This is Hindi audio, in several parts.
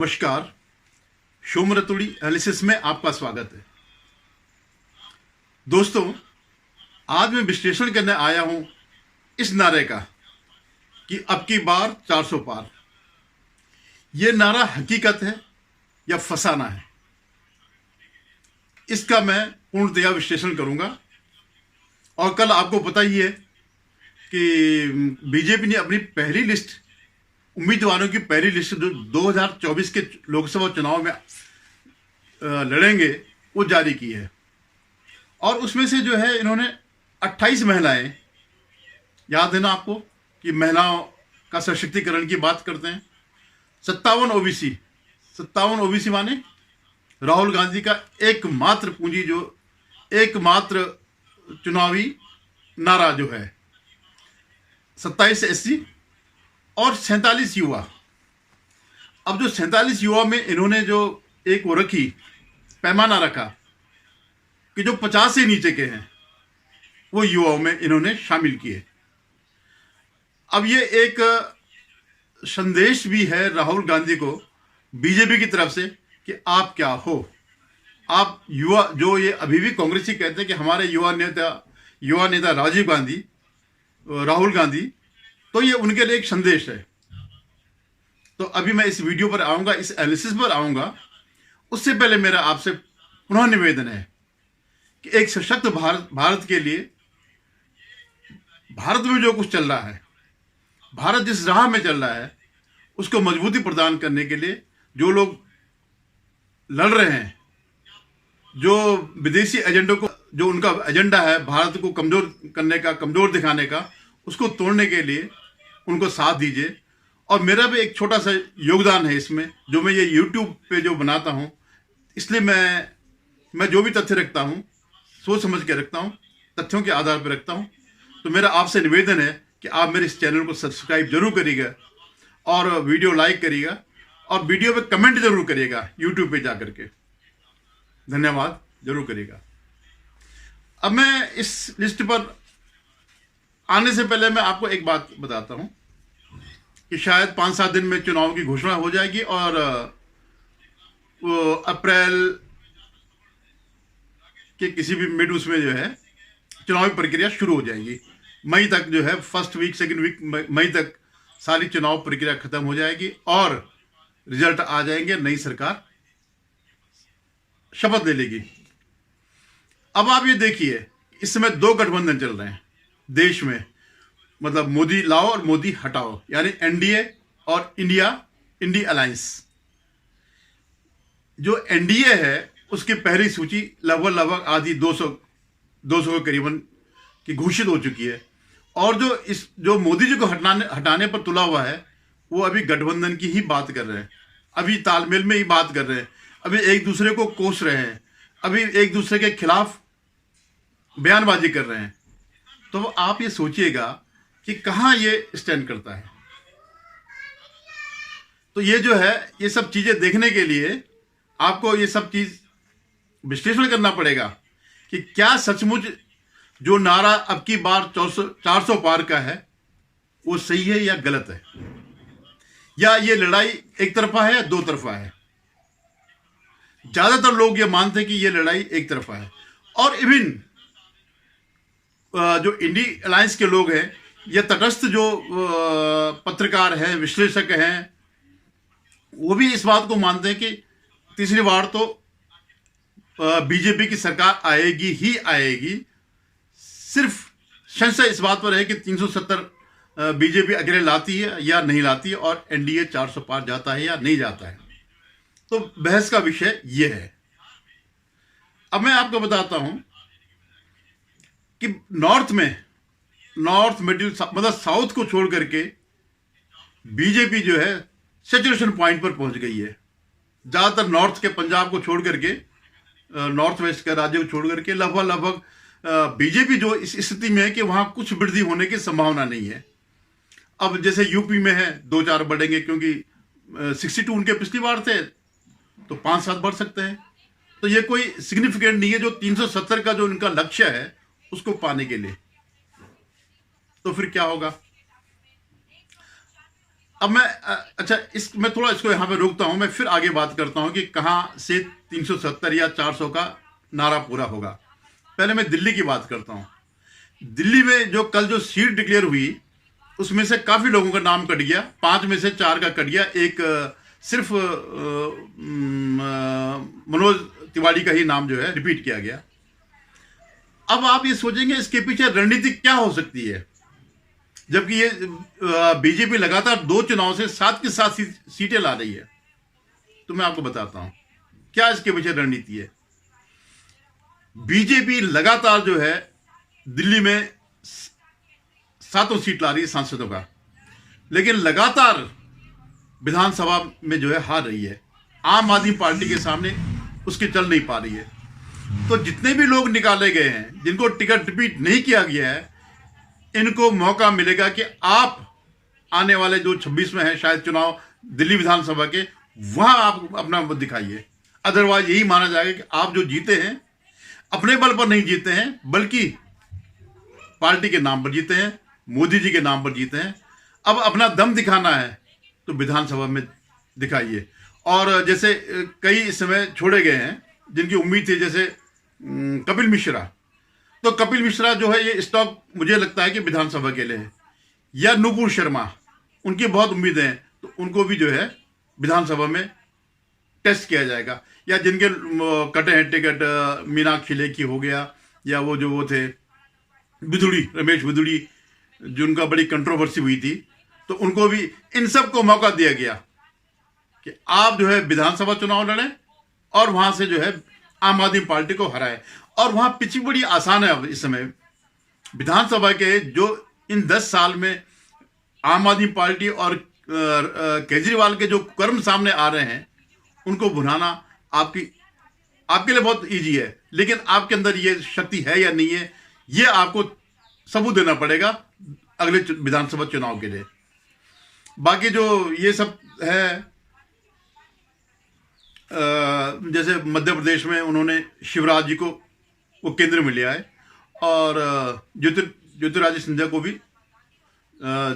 नमस्कार। शोमरतुड़ी एनालिसिस में आपका स्वागत है। दोस्तों, आज मैं विश्लेषण करने आया हूं इस नारे का कि अब की बार 400 पार। यह नारा हकीकत है या फसाना है, इसका मैं पूर्णतया विश्लेषण करूंगा। और कल आपको पता ही है कि बीजेपी ने अपनी पहली लिस्ट, उम्मीदवारों की पहली लिस्ट जो 2024 के लोकसभा चुनाव में लड़ेंगे वो जारी की है। और उसमें से जो है इन्होंने 28 महिलाएं, याद है ना आपको कि महिलाओं का सशक्तिकरण की बात करते हैं। 57 ओबीसी माने राहुल गांधी का एकमात्र पूंजी, जो एकमात्र चुनावी नारा जो है। 27 एससी और 47 युवा। अब जो 47 युवा में इन्होंने जो एक वो रखी, पैमाना रखा कि जो 50 से नीचे के हैं वो युवाओं में इन्होंने शामिल किए। अब ये एक संदेश भी है राहुल गांधी को बीजेपी की तरफ से कि आप क्या हो। आप युवा, जो ये अभी भी कांग्रेसी कहते हैं कि हमारे युवा नेता राजीव गांधी, राहुल गांधी, तो ये उनके लिए एक संदेश है। तो अभी मैं इस वीडियो पर आऊंगा, इस एनालिसिस पर आऊंगा। उससे पहले मेरा आपसे पुनः निवेदन है कि एक सशक्त भारत के लिए, भारत में जो कुछ चल रहा है, भारत जिस राह में चल रहा है, उसको मजबूती प्रदान करने के लिए जो लोग लड़ रहे हैं, जो विदेशी एजेंडों को, जो उनका एजेंडा है भारत को कमजोर करने का, कमजोर दिखाने का, उसको तोड़ने के लिए उनको साथ दीजिए। और मेरा भी एक छोटा सा योगदान है इसमें, जो मैं ये YouTube पे जो बनाता हूँ, इसलिए मैं जो भी तथ्य रखता हूँ सोच समझ के रखता हूँ, तथ्यों के आधार पर रखता हूँ। तो मेरा आपसे निवेदन है कि आप मेरे इस चैनल को सब्सक्राइब जरूर करिएगा और वीडियो लाइक करिएगा और वीडियो पे कमेंट जरूर करिएगा YouTube पे जाकर के। धन्यवाद जरूर करिएगा। अब मैं इस लिस्ट पर आने से पहले मैं आपको एक बात बताता हूं कि शायद 5-7 दिन में चुनाव की घोषणा हो जाएगी और वो अप्रैल के किसी भी मिड उसमें जो है चुनावी प्रक्रिया शुरू हो जाएगी। मई तक जो है, फर्स्ट वीक, सेकंड वीक मई तक सारी चुनाव प्रक्रिया खत्म हो जाएगी और रिजल्ट आ जाएंगे। नई सरकार शपथ ले लेगी। अब आप ये देखिए, इस समय 2 गठबंधन चल रहे हैं देश में, मतलब मोदी लाओ और मोदी हटाओ, यानी एनडीए और इंडी अलायंस। जो एनडीए है उसकी पहली सूची लगभग आधी 200 के करीबन की घोषित हो चुकी है। और जो मोदी जी को हटाने पर तुला हुआ है, वो अभी गठबंधन की ही बात कर रहे हैं, अभी तालमेल में ही बात कर रहे हैं, अभी एक दूसरे को कोस रहे हैं, अभी एक दूसरे के खिलाफ बयानबाजी कर रहे हैं। तो आप ये सोचिएगा कि कहां ये स्टैंड करता है। तो ये जो है, ये सब चीजें देखने के लिए आपको ये सब चीज विश्लेषण करना पड़ेगा कि क्या सचमुच जो नारा अब की बार 400 पार का है वो सही है या गलत है, या ये लड़ाई एक तरफा है या 2 तरफा है। ज्यादातर लोग ये मानते हैं कि ये लड़ाई एक तरफा है। और इवन जो इंडी अलायंस के लोग हैं या तटस्थ जो पत्रकार हैं, विश्लेषक हैं, वो भी इस बात को मानते हैं कि तीसरी बार तो बीजेपी की सरकार आएगी ही आएगी। सिर्फ संशय इस बात पर है कि 370 बीजेपी अकेले लाती है या नहीं लाती है, और एनडीए 400 पार जाता है या नहीं जाता है। तो बहस का विषय यह है। अब मैं आपको बताता हूं कि नॉर्थ मिडिल, मतलब साउथ को छोड़ करके बीजेपी जो है सैचुरेशन पॉइंट पर पहुंच गई है। ज्यादातर नॉर्थ के, पंजाब को छोड़ करके, नॉर्थ वेस्ट के राज्यों को छोड़ करके लगभग बीजेपी जो इस स्थिति में है कि वहां कुछ वृद्धि होने की संभावना नहीं है। अब जैसे यूपी में है 2-4 बढ़ेंगे, क्योंकि 62 उनके पिछली बार थे, तो 5-7 बढ़ सकते हैं। तो ये कोई सिग्निफिकेंट नहीं है जो 370 का जो उनका लक्ष्य है उसको पाने के लिए। तो फिर क्या होगा? अब मैं अच्छा मैं थोड़ा इसको यहाँ पे रोकता हूँ, मैं फिर आगे बात करता हूँ कि कहाँ से 370 या 400 का नारा पूरा होगा। पहले मैं दिल्ली की बात करता हूँ। दिल्ली में जो कल जो सीट डिक्लेयर हुई उसमें से काफी लोगों का नाम कट गया, 5 में से 4 का कट गया, एक सिर्फ मनोज तिवारी का ही नाम जो है रिपीट किया गया। अब आप ये सोचेंगे इसके पीछे रणनीति क्या हो सकती है, जबकि ये बीजेपी लगातार 2 चुनाव से 7 की 7 सीटें ला रही है। तो मैं आपको बताता हूं क्या इसके पीछे रणनीति है। बीजेपी लगातार जो है दिल्ली में 7 सीट ला रही है सांसदों का, लेकिन लगातार विधानसभा में जो है हार रही है। आम आदमी पार्टी के सामने उसके चल नहीं पा रही है। तो जितने भी लोग निकाले गए हैं, जिनको टिकट रिपीट नहीं किया गया है, इनको मौका मिलेगा कि आप आने वाले जो 26 में है शायद चुनाव दिल्ली विधानसभा के, वहां आप अपना मत दिखाइए। अदरवाइज यही माना जाएगा कि आप जो जीते हैं अपने बल पर नहीं जीते हैं, बल्कि पार्टी के नाम पर जीते हैं, मोदी जी के नाम पर जीते हैं। अब अपना दम दिखाना है तो विधानसभा में दिखाइए। और जैसे कई इस समय छोड़े गए हैं जिनकी उम्मीद थी, जैसे कपिल मिश्रा, तो कपिल मिश्रा जो है ये स्टॉक मुझे लगता है कि विधानसभा के लिए है, या नुपुर शर्मा, उनकी बहुत उम्मीदें हैं, तो उनको भी जो है विधानसभा में टेस्ट किया जाएगा। या जिनके कटे हैं टिकट, मीनाक्षी लेखी हो गया, या वो थे बिधुड़ी, रमेश बिधुड़ी, जिनका बड़ी कंट्रोवर्सी हुई थी, तो उनको भी, इन सब को मौका दिया गया कि आप जो है विधानसभा चुनाव लड़ें और वहां से जो है आम आदमी पार्टी को हराए। और वहां पिछली बड़ी आसान है। अब इस समय विधानसभा के जो इन 10 साल में आम आदमी पार्टी और केजरीवाल के जो कर्म सामने आ रहे हैं, उनको भुनाना आपके लिए बहुत इजी है, लेकिन आपके अंदर ये शक्ति है या नहीं है, ये आपको सबूत देना पड़ेगा अगले विधानसभा चुनाव के लिए। बाकी जो ये सब है, जैसे मध्य प्रदेश में उन्होंने शिवराज जी को वो केंद्र में लिया है, और ज्योतिरादित्य सिंधिया को भी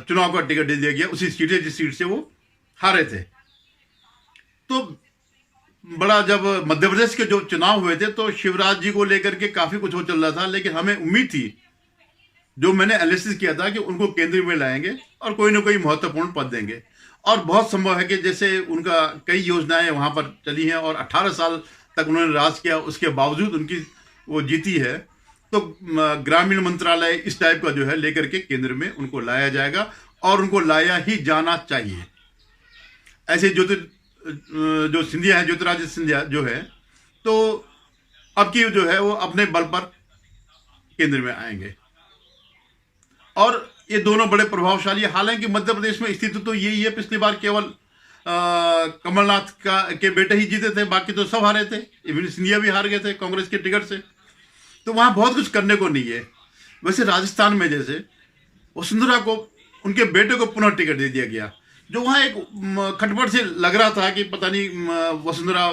चुनाव का टिकट दे दिया गया उसी सीट से जिस सीट से वो हारे थे। तो बड़ा, जब मध्य प्रदेश के जो चुनाव हुए थे तो शिवराज जी को लेकर के काफी कुछ हो चल रहा था, लेकिन हमें उम्मीद थी, जो मैंने एनालिसिस किया था, कि उनको केंद्र में लाएंगे और कोई ना कोई महत्वपूर्ण पद देंगे। और बहुत संभव है कि जैसे उनका कई योजनाएं वहां पर चली हैं और 18 साल तक उन्होंने राज किया, उसके बावजूद उनकी वो जीती है, तो ग्रामीण मंत्रालय इस टाइप का जो है लेकर के केंद्र में उनको लाया जाएगा, और उनको लाया ही जाना चाहिए। ऐसे जो सिंधिया है, ज्योतिरादित्य सिंधिया जो है, तो अब की जो है वो अपने बल पर केंद्र में आएंगे, और ये दोनों बड़े प्रभावशाली। हालांकि मध्य प्रदेश में स्थिति तो यही है, पिछली बार केवल कमलनाथ के बेटे ही जीते थे, बाकी तो सब हारे थे, इवन सिंधिया भी हार गए थे कांग्रेस के टिकट से। तो वहां बहुत कुछ करने को नहीं है। वैसे राजस्थान में जैसे वसुंधरा को, उनके बेटे को पुनः टिकट दे दिया गया, जो वहां एक खटपट से लग रहा था कि पता नहीं वसुंधरा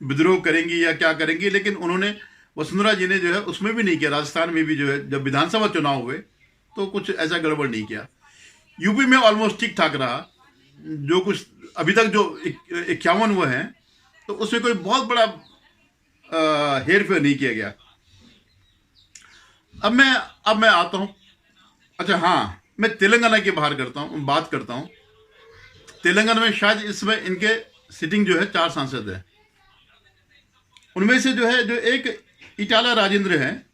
विद्रोह करेंगी या क्या करेंगी, लेकिन उन्होंने, वसुंधरा जी ने जो है उसमें भी नहीं किया। राजस्थान में भी जो है जब विधानसभा चुनाव हुए तो कुछ ऐसा गड़बड़ नहीं किया। यूपी में ऑलमोस्ट ठीक ठाक रहा, जो कुछ अभी तक जो 51 वो हैं, तो उसमें कोई बहुत बड़ा हेर फेर नहीं किया गया। अब मैं आता हूं, अच्छा हाँ, मैं तेलंगाना की बात करता हूं। तेलंगाना में शायद इस समय इनके सिटिंग जो है 4 सांसद है। उनमें से जो है, जो एक इटाला राजेंद्र हैं,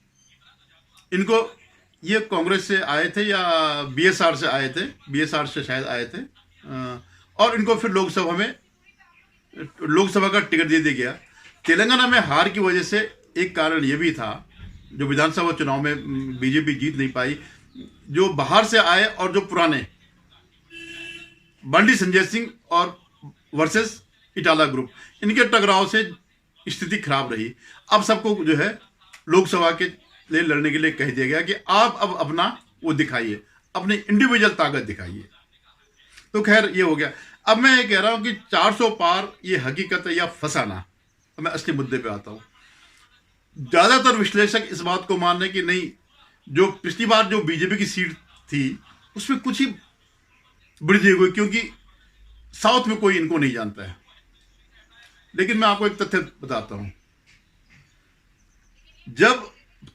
इनको ये कांग्रेस से आए थे या बीएसआर से आए थे, बीएसआर से शायद आए थे, और इनको फिर लोकसभा का टिकट दे दिया गया। तेलंगाना में हार की वजह से एक कारण ये भी था, जो विधानसभा चुनाव में बीजेपी जीत नहीं पाई, जो बाहर से आए और जो पुराने, बंडी संजय सिंह और वर्सेस इटाला ग्रुप, इनके टकराव से स्थिति खराब रही। अब सबको जो है लोकसभा के लिए लड़ने के लिए कह दिया गया कि आप अब अपना वो दिखाइए, अपनी इंडिविजुअल ताकत दिखाइए। तो खैर ये हो गया। अब मैं ये कह रहा हूं कि 400 पार ये हकीकत है या फसाना। अब मैं असली मुद्दे पे आता हूं। ज्यादातर विश्लेषक इस बात को मान रहे कि नहीं, जो पिछली बार जो बीजेपी की सीट थी उसमें कुछ ही वृद्धि हुई, क्योंकि साउथ में कोई इनको नहीं जानता है। लेकिन मैं आपको एक तथ्य बताता हूं, जब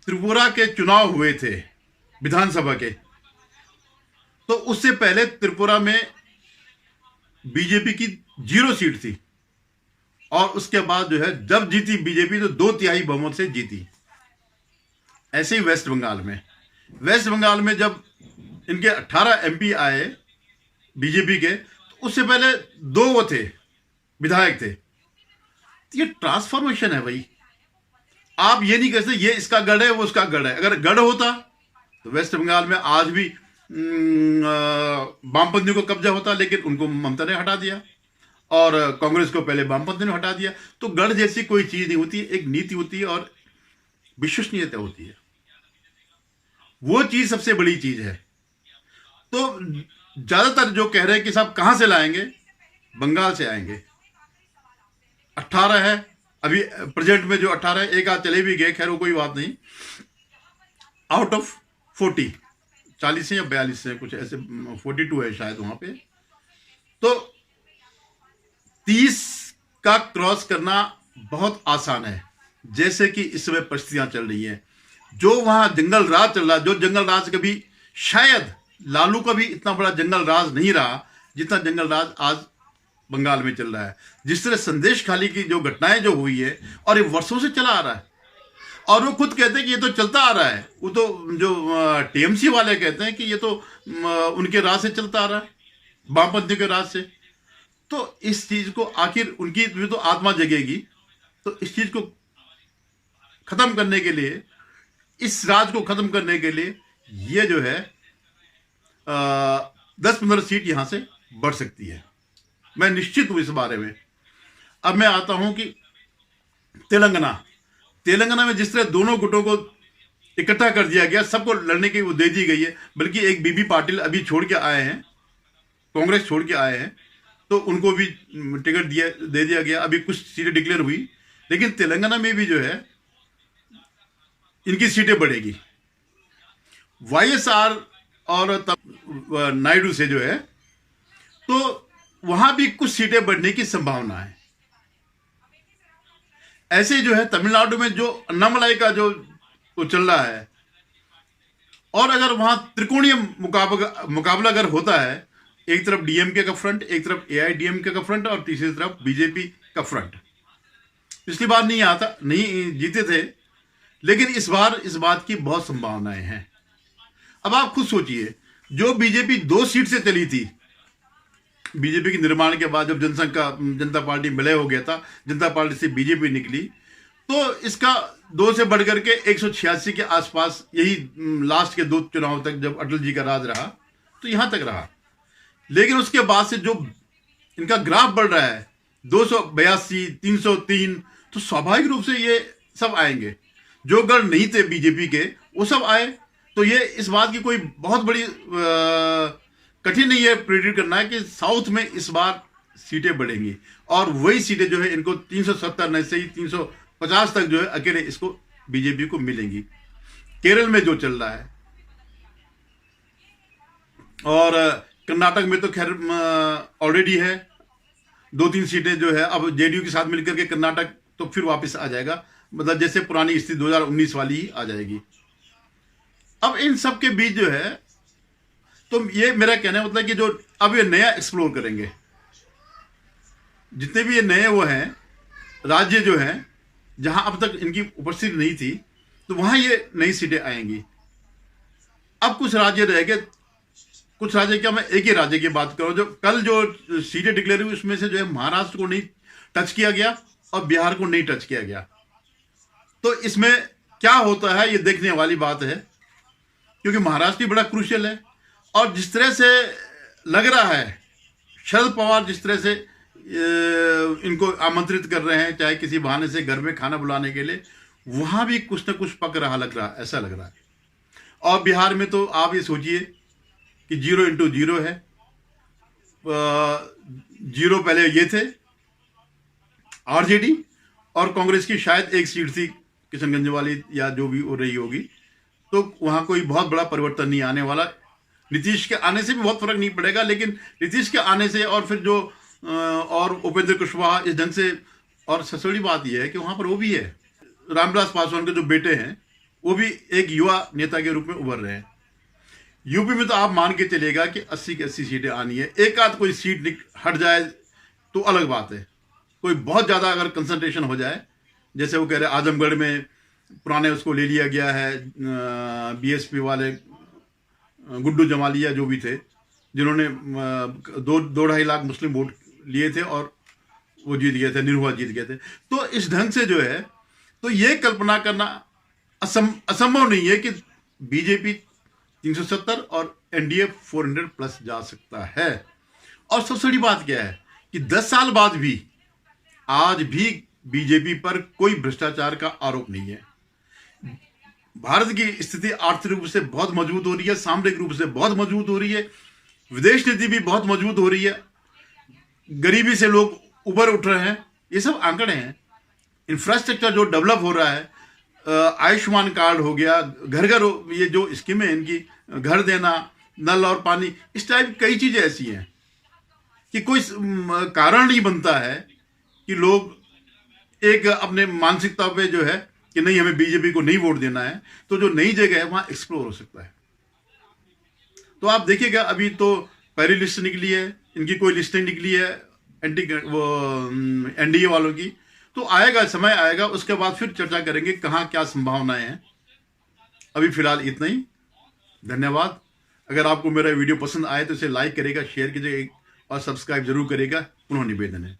त्रिपुरा के चुनाव हुए थे विधानसभा के, तो उससे पहले त्रिपुरा में बीजेपी की 0 सीट थी, और उसके बाद जो है जब जीती बीजेपी तो 2/3 बहुमत से जीती। ऐसे ही वेस्ट बंगाल में जब इनके 18 एमपी आए बीजेपी के, तो उससे पहले 2 वो थे विधायक थे। तो ये ट्रांसफॉर्मेशन है भाई। आप ये नहीं कह सकते ये इसका गढ़ है वो उसका गढ़ है। अगर गढ़ होता तो वेस्ट बंगाल में आज भी वामपंथियों को कब्जा होता, लेकिन उनको ममता ने हटा दिया और कांग्रेस को पहले वामपंथी ने हटा दिया। तो गढ़ जैसी कोई चीज नहीं होती, एक नीति होती है और विश्वसनीयता होती है। वो चीज सबसे बड़ी चीज है। तो ज्यादातर जो कह रहे हैं कि साहब कहां से लाएंगे, बंगाल से आएंगे। 18 है अभी प्रेजेंट में, जो 18 है, एक आध चले भी गए, खैर वो कोई बात नहीं। आउट ऑफ 40, 40 या 42 है कुछ ऐसे, 42 है शायद वहां पे। तो 30 का क्रॉस करना बहुत आसान है, जैसे कि इस समय परिस्थितियां चल रही हैं। जो वहां जंगल राज चल रहा, जो जंगल राज कभी शायद लालू का भी इतना बड़ा जंगल राज नहीं रहा जितना जंगल राज आज बंगाल में चल रहा है। जिस तरह संदेश खाली की जो घटनाएं जो हुई है, और ये वर्षों से चला आ रहा है, और वो खुद कहते हैं कि ये तो चलता आ रहा है। वो तो जो टीएमसी वाले कहते हैं कि ये तो उनके राज से चलता आ रहा है, वामपंथी के राज से। तो इस चीज को आखिर उनकी भी तो आत्मा जगेगी। तो इस चीज को खत्म करने के लिए, इस राज को खत्म करने के लिए, ये जो है 10-15 सीट यहां से बढ़ सकती है। मैं निश्चित हूं इस बारे में। अब मैं आता हूं कि तेलंगाना में जिस तरह दोनों गुटों को इकट्ठा कर दिया गया, सबको लड़ने की वो दे दी गई है। बल्कि एक बीबी पाटिल अभी छोड़ के आए हैं, कांग्रेस छोड़ के आए हैं, तो उनको भी टिकट दे दिया गया। अभी कुछ सीटें डिक्लेयर हुई, लेकिन तेलंगाना में भी जो है इनकी सीटें बढ़ेगी। वाईएसआर और नायडू से जो है, तो वहां भी कुछ सीटें बढ़ने की संभावना है। ऐसे जो है तमिलनाडु में जो अन्नामलाई का जो चल रहा है, और अगर वहां त्रिकोणीय मुकाबला अगर होता है, एक तरफ डीएमके का फ्रंट, एक तरफ एआईडीएमके का फ्रंट, और तीसरी तरफ बीजेपी का फ्रंट। पिछली बार नहीं जीते थे, लेकिन इस बार इस बात की बहुत संभावनाएं हैं। अब आप खुद सोचिए, जो बीजेपी 2 सीट से चली थी, बीजेपी के निर्माण के बाद जब जनता पार्टी विलय हो गया था, जनता पार्टी से बीजेपी निकली, तो इसका 2 से बढ़ करके 186 के आसपास, यही लास्ट के 2 चुनाव तक जब अटल जी का राज रहा, तो यहां तक रहा। लेकिन उसके बाद से जो इनका ग्राफ बढ़ रहा है, 282, 303, तो स्वाभाविक रूप से ये सब आएंगे। जो गढ़ नहीं थे बीजेपी के, वो सब आए। तो ये इस बात की कोई बहुत बड़ी कठिन नहीं है प्रेडिक्ट करना है कि साउथ में इस बार सीटें बढ़ेंगी, और वही सीटें जो है इनको 370 नहीं से ही 350 तक जो है अकेले इसको बीजेपी को मिलेंगी। केरल में जो चल रहा है, और कर्नाटक में तो खैर ऑलरेडी है 2-3 सीटें जो है, अब जेडीयू के साथ मिलकर के कर्नाटक तो फिर वापस आ जाएगा, मतलब जैसे पुरानी स्थिति 2019 वाली ही आ जाएगी। अब इन सब के बीच जो है, तो ये मेरा कहना मतलब कि जो अब ये नया एक्सप्लोर करेंगे, जितने भी ये नए वो हैं राज्य जो हैं जहां अब तक इनकी उपस्थिति नहीं थी, तो वहां ये नई सीटें आएंगी। अब कुछ राज्य रह गए, कुछ राज्य क्या, मैं एक ही राज्य की बात करूं, जो कल जो सीटें डिक्लेयर हुई उसमें से जो है महाराष्ट्र को नहीं टच किया गया और बिहार को नहीं टच किया गया। तो इसमें क्या होता है ये देखने वाली बात है, क्योंकि महाराष्ट्र भी बड़ा क्रूशियल है। और जिस तरह से लग रहा है शरद पवार जिस तरह से इनको आमंत्रित कर रहे हैं, चाहे किसी बहाने से घर में खाना बुलाने के लिए, वहां भी कुछ ना कुछ पक रहा, ऐसा लग रहा है। और बिहार में तो आप ये सोचिए कि 0x0 है। 0 पहले ये थे आरजेडी, और कांग्रेस की शायद एक सीट थी किशनगंज वाली या जो भी हो रही होगी। तो वहां कोई बहुत बड़ा परिवर्तन नहीं आने वाला। नीतीश के आने से भी बहुत फर्क नहीं पड़ेगा, लेकिन नीतीश के आने से और फिर जो और उपेंद्र कुशवाहा इस ढंग से। और सबसे बड़ी बात यह है कि वहाँ पर वो भी है, रामविलास पासवान के जो बेटे हैं वो भी एक युवा नेता के रूप में उभर रहे हैं। यूपी में तो आप मान के चलेगा कि 80 की 80 सीटें आनी है। एक आध कोई सीट हट जाए तो अलग बात है, कोई बहुत ज़्यादा अगर कंसंट्रेशन हो जाए, जैसे वो कह रहे आजमगढ़ में पुराने उसको ले लिया गया है, बीएसपी वाले गुड्डू जमालिया जो भी थे, जिन्होंने 2-2.5 लाख मुस्लिम वोट लिए थे और वो जीत गए थे, निरहुआ जीत गए थे। तो इस ढंग से जो है, तो ये कल्पना करना असंभव नहीं है कि बीजेपी 370 और एनडीए 400 प्लस जा सकता है। और सबसे बड़ी बात क्या है कि 10 साल बाद भी आज भी बीजेपी पर कोई भ्रष्टाचार का आरोप नहीं है। भारत की स्थिति आर्थिक रूप से बहुत मजबूत हो रही है, सामरिक रूप से बहुत मजबूत हो रही है, विदेश नीति भी बहुत मजबूत हो रही है, गरीबी से लोग ऊपर उठ रहे हैं। ये सब आंकड़े हैं। इंफ्रास्ट्रक्चर जो डेवलप हो रहा है, आयुष्मान कार्ड हो गया, घर घर ये जो स्कीमें इनकी, घर देना, नल और पानी, इस टाइप कई चीजें ऐसी हैं कि कोई कारण नहीं बनता है कि लोग एक अपने मानसिकता पे जो है कि नहीं हमें बीजेपी को नहीं वोट देना है, तो जो नई जगह है वहां एक्सप्लोर हो सकता है। तो आप देखिएगा, अभी तो पहली लिस्ट निकली है, इनकी कोई लिस्ट नहीं निकली है एनडीए वालों की। तो आएगा, समय आएगा, उसके बाद फिर चर्चा करेंगे कहाँ क्या संभावनाएं हैं। अभी फिलहाल इतना ही। धन्यवाद। अगर आपको मेरा वीडियो पसंद आए तो इसे लाइक करेगा, शेयर कीजिएगा और सब्सक्राइब जरूर करेगा। पुनः निवेदन है।